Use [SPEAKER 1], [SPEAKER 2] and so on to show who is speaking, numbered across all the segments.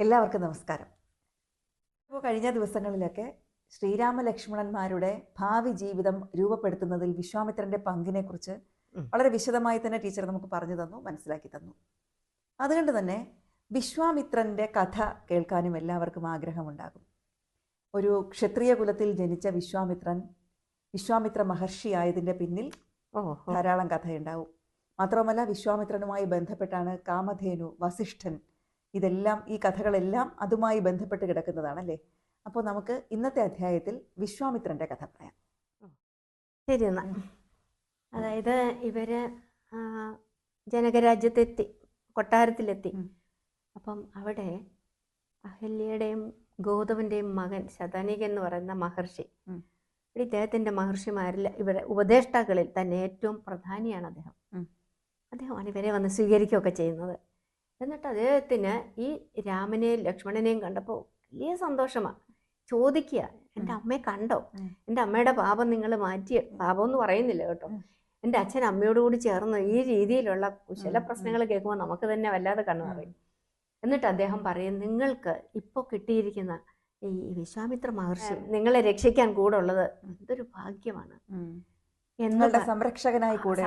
[SPEAKER 1] എല്ലാവർക്കും നമസ്കാരം. ഇപ്പോൾ കഴിഞ്ഞ ദിവസങ്ങളിലൊക്കെ ശ്രീരാമ ലക്ഷ്മണന്മാരുടെ ഭാവി ജീവിതം രൂപപ്പെടുത്തുന്നതിൽ വിശ്വാമിത്രന്റെ പങ്കിനെക്കുറിച്ച് വളരെ വിശദമായി തന്നെ ടീച്ചർ നമുക്ക് പറഞ്ഞു തന്നു, മനസ്സിലാക്കി തന്നു. അതുകൊണ്ട് തന്നെ വിശ്വാമിത്രന്റെ കഥ കേൾക്കാനും എല്ലാവർക്കും ആഗ്രഹമുണ്ടാകും. ഒരു ക്ഷത്രിയ കുലത്തിൽ ജനിച്ച വിശ്വാമിത്ര മഹർഷിയായതിൻ്റെ പിന്നിൽ ധാരാളം കഥയുണ്ടാവും. മാത്രമല്ല, വിശ്വാമിത്രനുമായി ബന്ധപ്പെട്ടാണ് കാമധേനു, വസിഷ്ഠൻ, ഇതെല്ലാം, ഈ കഥകളെല്ലാം അതുമായി ബന്ധപ്പെട്ട് കിടക്കുന്നതാണല്ലേ. അപ്പോൾ നമുക്ക് ഇന്നത്തെ അധ്യായത്തിൽ വിശ്വാമിത്രന്റെ കഥ പറയാം.
[SPEAKER 2] ശരി എന്നാ. അതായത് ഇവര് ജനകരാജ്യത്തെത്തി, കൊട്ടാരത്തിലെത്തി. അപ്പം അവിടെ അഹല്യയുടെയും ഗൗതമന്റെയും മകൻ ശതനികൻ എന്ന് പറയുന്ന മഹർഷി, ഇദ്ദേഹത്തിന്റെ മഹർഷിമാരിൽ ഇവരെ ഉപദേഷ്ടാക്കളിൽ തന്നെ ഏറ്റവും പ്രധാനിയാണ് അദ്ദേഹമാണ് ഇവരെ വന്ന് സ്വീകരിക്കുകയൊക്കെ ചെയ്യുന്നത്. എന്നിട്ട് അദ്ദേഹത്തിന് ഈ രാമനെയും ലക്ഷ്മണനെയും കണ്ടപ്പോൾ വലിയ സന്തോഷമാണ്. ചോദിക്കുക, എൻ്റെ അമ്മയെ കണ്ടോ? എൻ്റെ അമ്മയുടെ പാപം നിങ്ങൾ മാറ്റിയ പാപം എന്ന് പറയുന്നില്ല കേട്ടോ, എൻ്റെ അച്ഛൻ അമ്മയോട് കൂടി ചേർന്ന് ഈ രീതിയിലുള്ള കുശല പ്രശ്നങ്ങൾ കേൾക്കുമ്പോൾ നമുക്ക് തന്നെ വല്ലാതെ കണ്ണു പറയും. എന്നിട്ട് അദ്ദേഹം പറയും, നിങ്ങൾക്ക് ഇപ്പോൾ കിട്ടിയിരിക്കുന്ന ഈ വിശ്വാമിത്ര മഹർഷി നിങ്ങളെ രക്ഷിക്കാൻ കൂടെ ഉള്ളത് എന്തൊരു ഭാഗ്യമാണ്.
[SPEAKER 1] സംരക്ഷകനായി കൂടെ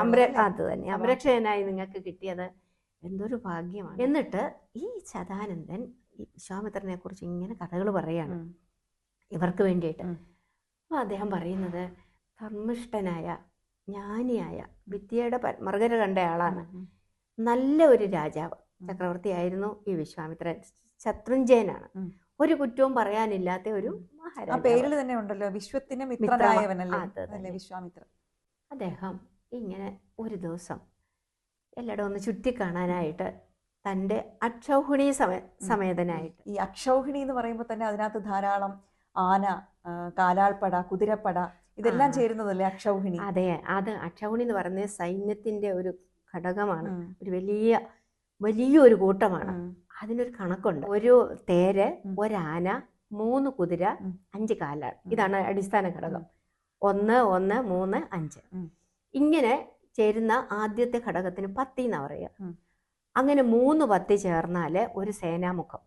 [SPEAKER 2] അത് തന്നെ, സംരക്ഷകനായി നിങ്ങൾക്ക് കിട്ടിയത് എന്തൊരു ഭാഗ്യമാണ്. എന്നിട്ട് ഈ ശതാനന്ദൻ ഈ വിശ്വാമിത്രനെ കുറിച്ച് ഇങ്ങനെ കഥകൾ പറയാണ് ഇവർക്ക് വേണ്ടിയിട്ട്. അപ്പോൾ അദ്ദേഹം പറയുന്നത്, ധർമ്മിഷ്ഠനായ ജ്ഞാനിയായ വിദ്യയുടെ മറുകര കണ്ട ആളാണ്, നല്ല ഒരു രാജാവ്, ചക്രവർത്തിയായിരുന്നു ഈ വിശ്വാമിത്രൻ. ശത്രുഞ്ജയനാണ്, ഒരു കുറ്റവും പറയാനില്ലാത്ത ഒരു മഹാരാജാവ്.
[SPEAKER 1] പേരിൽ തന്നെ ഉണ്ടല്ലോ, വിശ്വത്തിന് മിത്രനായവനല്ലേ വിശ്വാമിത്രൻ.
[SPEAKER 2] അദ്ദേഹം ഇങ്ങനെ ഒരു ദിവസം എല്ലായിടും ഒന്ന് ചുറ്റിക്കാണാനായിട്ട് തൻ്റെ അക്ഷൗഹിണി സമേതനായിട്ട്,
[SPEAKER 1] ഈ അക്ഷൗഹിണി എന്ന് പറയുമ്പോൾ തന്നെ അതിനകത്ത് ധാരാളം ആന, കാലാൾപ്പട, കുതിരപ്പട, ഇതെല്ലാം ചേരുന്നതല്ലേ അക്ഷൗഹിണി?
[SPEAKER 2] അതെ, അത് അക്ഷൗഹിണി എന്ന് പറയുന്നത് സൈന്യത്തിന്റെ ഒരു ഘടകമാണ്, ഒരു വലിയൊരു കൂട്ടമാണ്. അതിനൊരു കണക്കുണ്ട്. ഒരു തേര്, ഒരാന, 3 കുതിര, 5 കാലാൾ. ഇതാണ് അടിസ്ഥാന ഘടകം. 1, 1, 3, 5 ഇങ്ങനെ ചേരുന്ന ആദ്യത്തെ ഘടകത്തിന് പത്തി എന്നാ പറയുക. അങ്ങനെ 3 പത്തി ചേർന്നാല് ഒരു സേനാമുഖം,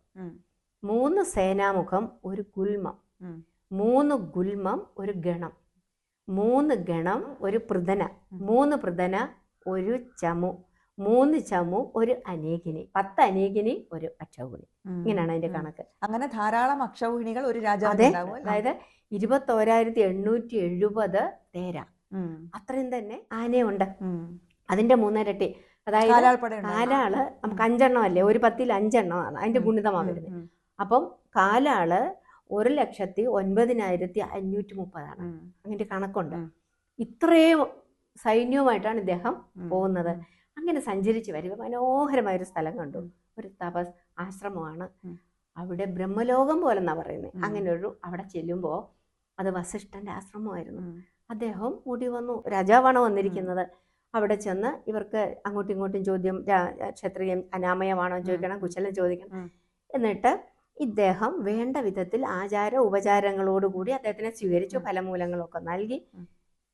[SPEAKER 2] 3 സേനാമുഖം ഒരു ഗുൽമം, 3 ഗുൽമം ഒരു ഗണം, 3 ഗണം ഒരു പൃഥന, 3 പൃഥന ഒരു ചമു, 3 ചമു ഒരു അനേകിനി, 10 അനേകിനി ഒരു അക്ഷൗഹിണി. ഇങ്ങനെയാണ് അതിന്റെ കണക്ക്.
[SPEAKER 1] അങ്ങനെ ധാരാളം അക്ഷൗഹിണികൾ ഒരു രാജാവ്.
[SPEAKER 2] അതായത് 21,870 തേര, അത്രയും തന്നെ ആനയുണ്ട്. അതിന്റെ 3 ഇരട്ടി. അതായത് കാലാള് നമുക്ക് 5 എണ്ണം അല്ലേ, ഒരു 10ൽ 5 എണ്ണമാണ് അതിന്റെ ഗുണിതമാണ് വരുന്നത്. അപ്പം കാലാള് 1,09,530 അങ്ങനെ കണക്കുണ്ട്. ഇത്രയും സൈന്യവുമായിട്ടാണ് ഇദ്ദേഹം പോകുന്നത്. അങ്ങനെ സഞ്ചരിച്ച് വരിക മനോഹരമായൊരു സ്ഥലം കണ്ടു. ഒരു തപസ് ആശ്രമമാണ് അവിടെ, ബ്രഹ്മലോകം പോലെന്നാ പറയുന്നത്. അങ്ങനെ അവിടെ ചെല്ലുമ്പോൾ അത് വസിഷ്ഠന്റെ ആശ്രമമായിരുന്നു. അദ്ദേഹം കൂടി വന്നു, രാജാവാണ് വന്നിരിക്കുന്നത്. അവിടെ ചെന്ന് ഇവർക്ക് അങ്ങോട്ടും ഇങ്ങോട്ടും ചോദ്യം, ക്ഷത്രിയം അനാമയമാണോ ചോദിക്കണം, കുശലം ചോദിക്കണം. എന്നിട്ട് ഇദ്ദേഹം വേണ്ട വിധത്തിൽ ആചാര ഉപചാരങ്ങളോടുകൂടി അദ്ദേഹത്തിനെ സ്വീകരിച്ചു, ഫലമൂലങ്ങളൊക്കെ നൽകി.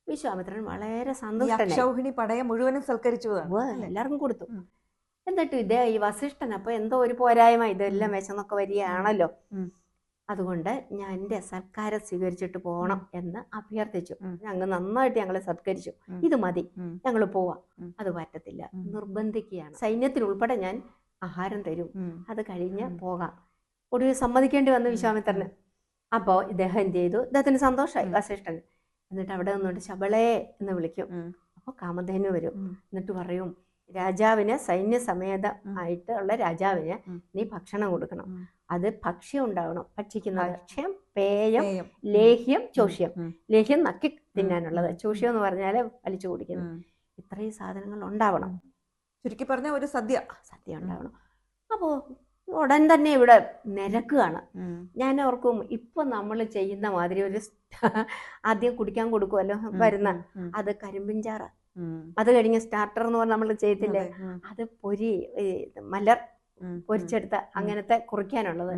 [SPEAKER 2] വിശ്വാമിത്രൻ വളരെ സന്തോഷത്തോടെ
[SPEAKER 1] പടയെ മുഴുവനും സൽക്കരിച്ചു,
[SPEAKER 2] എല്ലാവർക്കും കൊടുത്തു. എന്നിട്ട് ഈ വസിഷ്ഠൻ അപ്പൊ എന്തോ ഒരു പോരായ്മ, ഇതെല്ലാം വിശന്നൊക്കെ വരികയാണല്ലോ, അതുകൊണ്ട് ഞാൻ എൻ്റെ സൽക്കാരം സ്വീകരിച്ചിട്ട് പോകണം എന്ന് അഭ്യർത്ഥിച്ചു. ഞങ്ങൾ നന്നായിട്ട് ഞങ്ങളെ സത്കരിച്ചു, ഇത് മതി, ഞങ്ങൾ പോവാം. അത് പറ്റത്തില്ല, നിർബന്ധിക്കുകയാണ്. സൈന്യത്തിനുൾപ്പെടെ ഞാൻ ആഹാരം തരും, അത് കഴിഞ്ഞ് പോകാം. ഒടുവിൽ സമ്മതിക്കേണ്ടി വന്നു വിശ്വാമിത്രന്. അപ്പോൾ ഇദ്ദേഹം എന്ത് ചെയ്തു, ഇദ്ദേഹത്തിന് സന്തോഷമായി വസിഷ്ഠന്. എന്നിട്ട് അവിടെ നിന്നോട്ട് ശബളേ എന്ന് വിളിക്കും. അപ്പോൾ കാമധേനു വരും. എന്നിട്ട് പറയും, രാജാവിന് സൈന്യസമേതമായിട്ട് ഉള്ള രാജാവിന് നീ ഭക്ഷണം കൊടുക്കണം. അത് ഭക്ഷ്യം ഉണ്ടാവണം, ഭക്ഷിക്കുന്ന ഭക്ഷ്യം, പേയം, ലേഹ്യം, ചോഷ്യം. ലേഹ്യം നക്കി തിന്നാനുള്ളത്, ചോഷ്യം എന്ന് പറഞ്ഞാൽ വലിച്ചു കുടിക്കുന്നത്. ഇത്രയും സാധനങ്ങൾ ഉണ്ടാവണം.
[SPEAKER 1] ചുരുക്കി പറഞ്ഞ ഒരു സദ്യ
[SPEAKER 2] ഉണ്ടാവണം. അപ്പോൾ ഉടൻ തന്നെ ഇവിടെ നിരക്കുകയാണ്. ഞാൻ ഓർക്കും, ഇപ്പൊ നമ്മൾ ചെയ്യുന്ന മാതിരി ഒരു ആദ്യം കുടിക്കാൻ കൊടുക്കുമല്ലോ വരുന്ന, അത് കരിമ്പിൻചാറ്, അത് കഴിഞ്ഞ് സ്റ്റാർട്ടർ എന്ന് പറഞ്ഞാൽ നമ്മൾ ചെയ്തില്ലേ, അത് മലർ പൊരിച്ചെടുത്ത അങ്ങനത്തെ കുറിക്കാനുള്ളത്,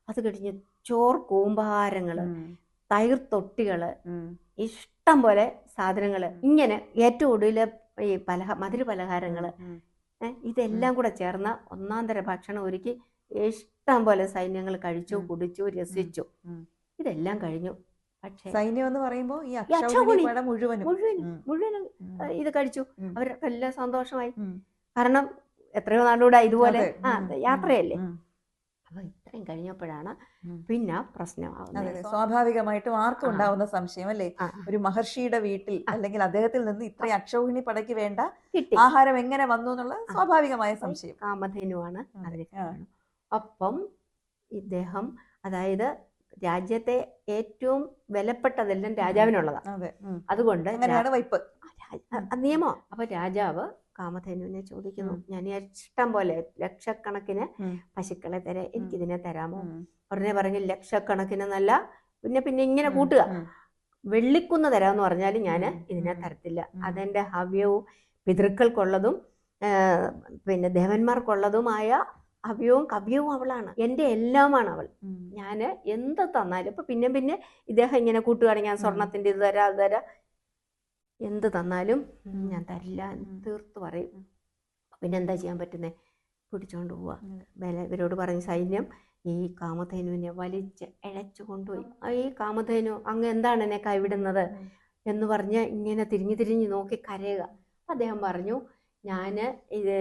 [SPEAKER 2] അത് കഴിഞ്ഞ് ചോർ കൂമ്പാരങ്ങള്, തൈർ തൊട്ടികള്, ഇഷ്ടം പോലെ സാധനങ്ങള്, ഇങ്ങനെ ഏറ്റവും ഒടുവിൽ ഈ മധുര പലഹാരങ്ങള്, ഇതെല്ലാം കൂടെ ചേർന്ന ഒന്നാം തര ഭക്ഷണം ഒരുക്കി ഇഷ്ടം പോലെ സൈന്യങ്ങൾ കഴിച്ചു,
[SPEAKER 1] ഉം.
[SPEAKER 2] കുടിച്ചു, രസിച്ചു.
[SPEAKER 1] ഉം.
[SPEAKER 2] ഇതെല്ലാം കഴിഞ്ഞു. പക്ഷേ
[SPEAKER 1] സൈന്യം എന്ന് പറയുമ്പോ ഈ
[SPEAKER 2] അക്ഷൗഹിണി
[SPEAKER 1] അക്ഷൗഹിണി പട മുഴുവനും
[SPEAKER 2] മുഴുവനും ഇത് കഴിച്ചു.
[SPEAKER 1] ഉം.
[SPEAKER 2] അവർക്ക് എല്ലാം സന്തോഷമായി.
[SPEAKER 1] ഉം.
[SPEAKER 2] കാരണം എത്രയോ നാളുകൂടെ ഇതുപോലെ
[SPEAKER 1] അതെ.
[SPEAKER 2] യാത്രയല്ലേ.
[SPEAKER 1] ഉം.
[SPEAKER 2] അപ്പൊ ഇത്രയും കഴിഞ്ഞപ്പോഴാണ്
[SPEAKER 1] ഉം.
[SPEAKER 2] പിന്നെ
[SPEAKER 1] അതെ,
[SPEAKER 2] പ്രശ്നമാവുന്നത്.
[SPEAKER 1] സ്വാഭാവികമായിട്ടും ആർക്കും
[SPEAKER 2] ആ.
[SPEAKER 1] ഉണ്ടാവുന്ന സംശയം അല്ലേ,
[SPEAKER 2] ആ,
[SPEAKER 1] ഒരു മഹർഷിയുടെ വീട്ടിൽ അല്ലെങ്കിൽ അദ്ദേഹത്തിൽ നിന്ന് ഇത്രയും അക്ഷൗഹിണി പടയ്ക്ക് വേണ്ട
[SPEAKER 2] കിട്ടി.
[SPEAKER 1] ആഹാരം എങ്ങനെ വന്നു എന്നുള്ള സ്വാഭാവികമായ സംശയം.
[SPEAKER 2] കാമധേനുവാണ് അതിന്
[SPEAKER 1] ആ.
[SPEAKER 2] കാരണം. അപ്പം ഇദ്ദേഹം, അതായത് രാജ്യത്തെ ഏറ്റവും വിലപ്പെട്ടതെല്ലാം രാജാവിനുള്ളതാണ്.
[SPEAKER 1] അതെ.
[SPEAKER 2] അതുകൊണ്ട്
[SPEAKER 1] അങ്ങനെയാണ് വയ്പ്.
[SPEAKER 2] നിയമം. അപ്പൊ രാജാവ് കാമധേനുവിനെ ചോദിക്കുന്നു, ഞാൻ ഇഷ്ടം പോലെ ലക്ഷക്കണക്കിന് പശുക്കളെ തരാം, എനിക്കിതിനെ തരാമോ? ഉടനെ പറഞ്ഞു, ലക്ഷക്കണക്കിന് നല്ല, പിന്നെ ഇങ്ങനെ കൂട്ടുക, വെള്ളിക്കുന്ന് തരാമെന്ന് പറഞ്ഞാലും ഞാൻ ഇതിനെ തരത്തില്ല. അതെന്റെ ഹവ്യവും പിതൃക്കൾക്കുള്ളതും പിന്നെ ദേവന്മാർക്കുള്ളതുമായ ഹവ്യവും കവ്യവും അവളാണ്, എൻ്റെ എല്ലാമാണ് അവൾ. ഞാൻ എന്ത് തന്നാലും ഇപ്പൊ പിന്നെ ഇദ്ദേഹം ഇങ്ങനെ കൂട്ടുകയാണെങ്കിൽ ഞാൻ സ്വർണത്തിന്റെ ഇത് തരാം, അത് തരാം, എന്ത് തന്നാലും ഞാൻ തരില്ല എന്ന് തീർത്ത് പറയും. പിന്നെ എന്താ ചെയ്യാൻ പറ്റുന്നേ? പിടിച്ചോണ്ട് പോവാ. ഇവരോട് പറഞ്ഞ സൈന്യം ഈ കാമധേനുവിനെ വലിച്ച് ഇഴച്ചു കൊണ്ടുപോയി. ഈ കാമധേനു, അങ്ങ് എന്താണ് എന്നെ കൈവിടുന്നത് എന്ന് പറഞ്ഞ് ഇങ്ങനെ തിരിഞ്ഞു നോക്കി കരയുക. അദ്ദേഹം പറഞ്ഞു, ഞാൻ ഇത്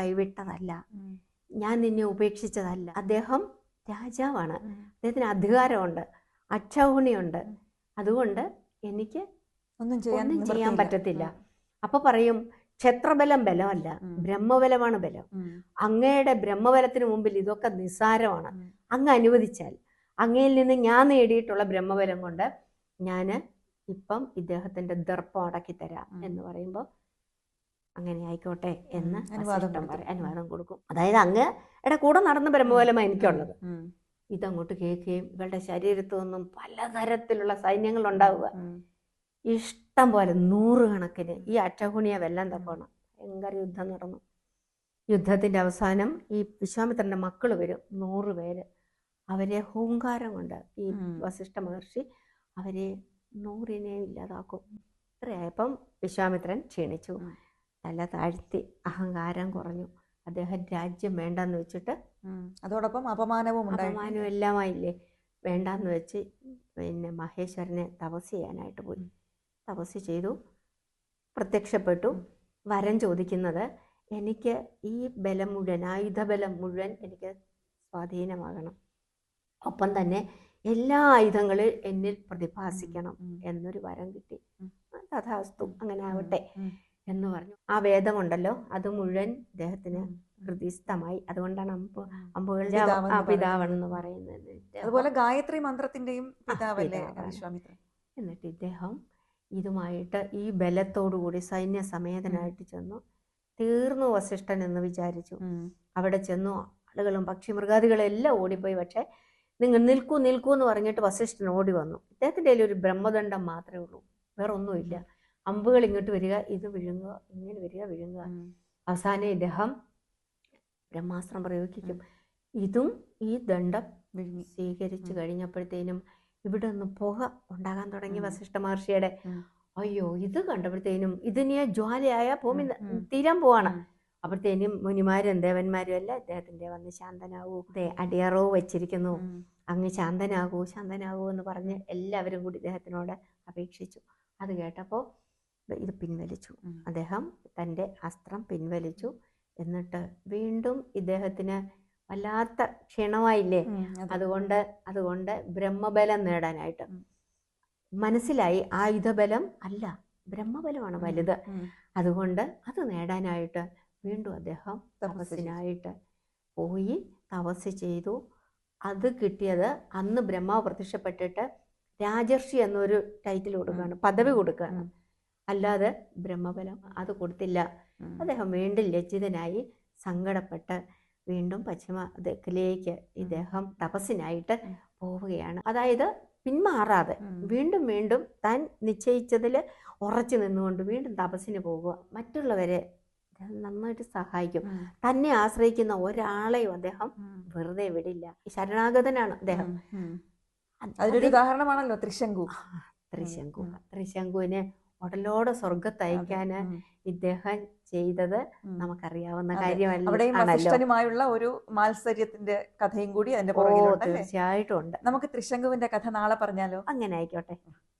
[SPEAKER 2] കൈവിട്ടതല്ല, ഞാൻ നിന്നെ ഉപേക്ഷിച്ചതല്ല. അദ്ദേഹം രാജാവാണ്, അദ്ദേഹത്തിന് അധികാരമുണ്ട്, അക്ഷൗഹിണിയുണ്ട്, അതുകൊണ്ട് എനിക്ക് ഒന്നും ചെയ്യാൻ പറ്റത്തില്ല. അപ്പൊ പറയും, ക്ഷത്രബലം ബലമല്ല, ബ്രഹ്മബലമാണ് ബലം. അങ്ങയുടെ ബ്രഹ്മബലത്തിന് മുമ്പിൽ ഇതൊക്കെ നിസ്സാരമാണ്. അങ്ങ് അനുവദിച്ചാൽ അങ്ങയിൽ നിന്ന് ഞാൻ നേടിയിട്ടുള്ള ബ്രഹ്മബലം കൊണ്ട് ഞാൻ ഇപ്പം ഇദ്ദേഹത്തിന്റെ ദർപ്പം അടക്കി തരാം എന്ന് പറയുമ്പോൾ അങ്ങനെ ആയിക്കോട്ടെ എന്ന് അനുവാദം കൊടുക്കും. അതായത് അങ്ങയുടെ കൂടെ നടന്ന ബ്രഹ്മബലമാണ് എനിക്കുള്ളത്. ഇതങ്ങോട്ട് കേൾക്കുകയും ഇവളുടെ ശരീരത്തു നിന്നും പലതരത്തിലുള്ള സൈന്യങ്ങൾ ഉണ്ടാവുക, ഇഷ്ടം പോലെ 100 കണക്കിന്. ഈ അക്ഷൗഹിണിയെ വെല്ലാൻ തക്കോണം ഭയങ്കര യുദ്ധം നടന്നു. യുദ്ധത്തിന്റെ അവസാനം ഈ വിശ്വാമിത്രന്റെ മക്കൾ വരും, 100 പേര്. അവരെ ഹൂങ്കാരം കൊണ്ട് ഈ വസിഷ്ഠ മഹർഷി അവരെ 100നെ ഇല്ലാതാക്കും. ഇത്രയായപ്പം വിശ്വാമിത്രൻ ക്ഷീണിച്ചു, തല താഴ്ത്തി, അഹങ്കാരം കുറഞ്ഞു. അദ്ദേഹം രാജ്യം വേണ്ടെന്ന് വെച്ചിട്ട്,
[SPEAKER 1] അതോടൊപ്പം അപമാനവും
[SPEAKER 2] എല്ലാമായില്ലേ, വേണ്ടാന്ന് വെച്ച് പിന്നെ മഹേശ്വരനെ തപസ് ചെയ്യാനായിട്ട് പോയി. തപസ് ചെയ്തു, പ്രത്യക്ഷപ്പെട്ടു. വരം ചോദിക്കുന്നത്, എനിക്ക് ഈ ബലം മുഴുവൻ, ആയുധബലം മുഴുവൻ എനിക്ക് സ്വാധീനമാകണം, ഒപ്പം തന്നെ എല്ലാ ആയുധങ്ങളും എന്നിൽ പ്രതിഭാസിക്കണം എന്നൊരു വരം കിട്ടി. തഥാസ്തു, അങ്ങനെ ആവട്ടെ എന്ന് പറഞ്ഞു. ആ വേദമുണ്ടല്ലോ, അത് മുഴുവൻ ഇദ്ദേഹത്തിന് ഹൃദയസ്ഥമായി. അതുകൊണ്ടാണ് അമ്പുകളുടെ പിതാവെന്ന് പറയുന്നത്.
[SPEAKER 1] അതുപോലെ ഗായത്രി മന്ത്രത്തിന്റെയും പിതാവല്ലേ വിശ്വാമിത്രൻ.
[SPEAKER 2] എന്നിട്ട് ഇദ്ദേഹം ഇതുമായിട്ട് ഈ ബലത്തോടുകൂടി സൈന്യസമേതനായിട്ട് ചെന്നു. തീർന്നു വസിഷ്ഠൻ എന്ന് വിചാരിച്ചു. അവിടെ ചെന്നു ആളുകളും പക്ഷി മൃഗാദികളും എല്ലാം ഓടിപ്പോയി. പക്ഷെ നിങ്ങൾ നിൽക്കൂ എന്ന് പറഞ്ഞിട്ട് വസിഷ്ഠൻ ഓടി വന്നു. ഇദ്ദേഹത്തിൻ്റെ കയ്യിൽ ഒരു ബ്രഹ്മദണ്ഡം മാത്രമേ ഉള്ളൂ, വേറെ ഒന്നുമില്ല. അമ്പുകൾ ഇങ്ങോട്ട് വരിക, ഇത് വിഴുങ്ങുക, ഇങ്ങനെ വരിക, വിഴുങ്ങുക. അവസാനം ഇദ്ദേഹം ബ്രഹ്മാസ്ത്രം പ്രയോഗിക്കും. ഇതും ഈ ദണ്ഡം സ്വീകരിച്ചു കഴിഞ്ഞപ്പോഴത്തേനും ഇവിടെ നിന്ന് പുക ഉണ്ടാകാൻ തുടങ്ങി വസിഷ്ഠ മഹർഷിയുടെ. അയ്യോ, ഇത് കണ്ടപ്പോഴത്തേനും ഇതിനെ ജ്വാലയായ ഭൂമി തീരാൻ പോവാണ്. അപ്പോഴത്തേനും മുനിമാരും ദേവന്മാരും എല്ലാം ഇദ്ദേഹത്തിന്റെ വന്ന് ശാന്തനാകൂ, അടിയറവ് വെച്ചിരിക്കുന്നു, അങ്ങ് ശാന്തനാകൂ എന്ന് പറഞ്ഞ് എല്ലാവരും കൂടി ഇദ്ദേഹത്തിനോട് അപേക്ഷിച്ചു. അത് കേട്ടപ്പോൾ ഇത് പിൻവലിച്ചു. അദ്ദേഹം തൻ്റെ അസ്ത്രം പിൻവലിച്ചു. എന്നിട്ട് വീണ്ടും ഇദ്ദേഹത്തിന് വല്ലാത്ത ക്ഷീണമായില്ലേ. അതുകൊണ്ട് ബ്രഹ്മബലം നേടാനായിട്ട് മനസ്സിലായി, ആയുധബലം അല്ല, ബ്രഹ്മബലമാണ് വലുത്. അതുകൊണ്ട് അത് നേടാനായിട്ട് വീണ്ടും അദ്ദേഹം തപസ്സിനായിട്ട് പോയി തപസ് ചെയ്തു. അത് കിട്ടിയത്, അന്ന് ബ്രഹ്മാവ് പ്രത്യക്ഷപ്പെട്ടിട്ട് രാജർഷി എന്നൊരു ടൈറ്റിൽ കൊടുക്കുകയാണ്, പദവി കൊടുക്കുകയാണ്. അല്ലാതെ ബ്രഹ്മബലം അത് കൊടുത്തില്ല. അദ്ദേഹം വീണ്ടും ലജ്ജിതനായി സങ്കടപ്പെട്ട് വീണ്ടും പശ്ചിമ ദിക്കിലേക്ക് ഇദ്ദേഹം തപസ്സിനായിട്ട് പോവുകയാണ്. അതായത് പിന്മാറാതെ വീണ്ടും താൻ നിശ്ചയിച്ചതിൽ ഉറച്ചു നിന്നുകൊണ്ട് വീണ്ടും തപസ്സിന് പോകുക. മറ്റുള്ളവരെ നന്നായിട്ട് സഹായിക്കും. തന്നെ ആശ്രയിക്കുന്ന ഒരാളെയും അദ്ദേഹം വെറുതെ വിടില്ല. ശരണാഗതനാണ് അദ്ദേഹം.
[SPEAKER 1] അതിനൊരു ഉദാഹരണമാണല്ലോ ത്രിശങ്കു.
[SPEAKER 2] ത്രിശങ്കുവിനെ ഉടലോടെ സ്വർഗത്തയക്കാന് ഇദ്ദേഹം ചെയ്തത് നമുക്കറിയാവുന്ന കാര്യമല്ല.
[SPEAKER 1] അവിടെയും വസിഷ്ഠനുമായുള്ള ഒരു മാത്സര്യത്തിന്റെ കഥയും കൂടി അതിന്റെ പുറകിലുണ്ട്.
[SPEAKER 2] തീർച്ചയായിട്ടും ഉണ്ട്.
[SPEAKER 1] നമുക്ക് ത്രിശങ്കുവിന്റെ കഥ നാളെ പറഞ്ഞാലോ?
[SPEAKER 2] അങ്ങനെ ആയിക്കോട്ടെ.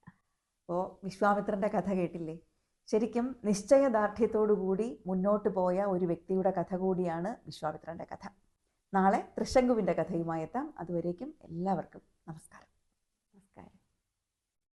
[SPEAKER 1] അപ്പോ വിശ്വാമിത്രന്റെ കഥ കേട്ടില്ലേ? ശരിക്കും നിശ്ചയദാർഢ്യത്തോടുകൂടി മുന്നോട്ട് പോയ ഒരു വ്യക്തിയുടെ കഥ കൂടിയാണ് വിശ്വാമിത്രന്റെ കഥ. നാളെ ത്രിശങ്കുവിന്റെ കഥയുമായി എത്താം. അതുവരേക്കും എല്ലാവർക്കും നമസ്കാരം.